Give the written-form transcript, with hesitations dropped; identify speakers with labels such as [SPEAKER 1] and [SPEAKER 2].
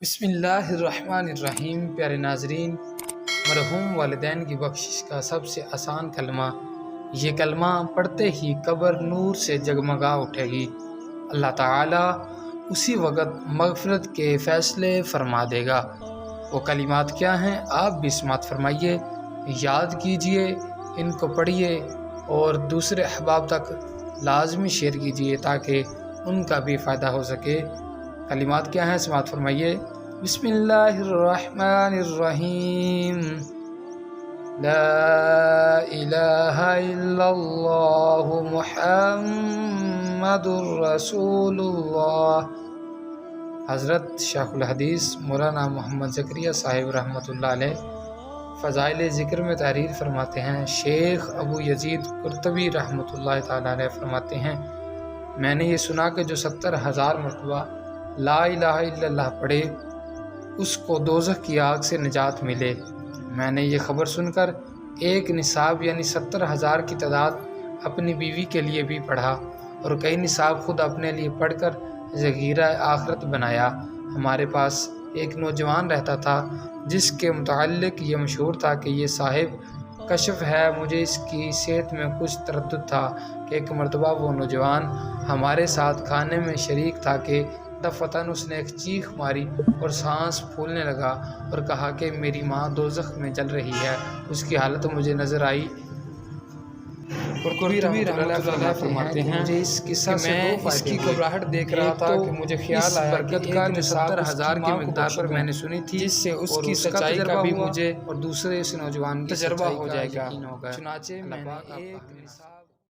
[SPEAKER 1] بسم اللہ الرحمن الرحیم۔ پیارے ناظرین، مرحوم والدین کی بخشش کا سب سے آسان کلمہ، یہ کلمہ پڑھتے ہی قبر نور سے جگمگا اٹھے گی۔ اللہ تعالیٰ اسی وقت مغفرت کے فیصلے فرما دے گا۔ وہ کلمات کیا ہیں؟ آپ بھی سماعت فرمائیے، یاد کیجئے، ان کو پڑھیے اور دوسرے احباب تک لازمی شیئر کیجئے تاکہ ان کا بھی فائدہ ہو سکے۔ کلمات کیا ہیں؟ سماعت فرمائیے۔ بسم اللہ الرحمن الرحیم۔ لا الہ الا اللہ محمد رسول اللہ۔ حضرت شیخ الحدیث مولانا محمد زکریا صاحب رحمۃ اللہ علیہ فضائل ذکر میں تحریر فرماتے ہیں۔ شیخ ابو یزید قرطبی رحمۃ اللہ تعالیٰ علیہ فرماتے ہیں، میں نے یہ سنا کہ جو 70,000 مرتبہ لا الہ الا اللہ پڑھے اس کو دوزخ کی آگ سے نجات ملے۔ میں نے یہ خبر سن کر ایک نصاب یعنی 70,000 کی تعداد اپنی بیوی کے لیے بھی پڑھا اور کئی نصاب خود اپنے لیے پڑھ کر ذخیرہ آخرت بنایا۔ ہمارے پاس ایک نوجوان رہتا تھا جس کے متعلق یہ مشہور تھا کہ یہ صاحب کشف ہے۔ مجھے اس کی صحت میں کچھ تردد تھا کہ ایک مرتبہ وہ نوجوان ہمارے ساتھ کھانے میں شریک تھا کہ دفعتاً اس نے ایک چیخ ماری اور سانس پھولنے لگا اور کہا کہ میری ماں دوزخ میں جل رہی ہے۔ اس کی حالت مجھے نظر آئی۔ قرطبی رحمۃ اللہ فرماتے ہیں مجھے اس قصہ سے میں اس کی گھبراہٹ دیکھ رہا تھا کہ مجھے خیال آیا برکت کا جو 70,000 کی مقدار پر میں نے سنی تھی جس سے اس کی سچائی کا بھی مجھے اور دوسرے اس نوجوان کی تجربہ ہو جائے گا۔ چنانچہ میں نے ایک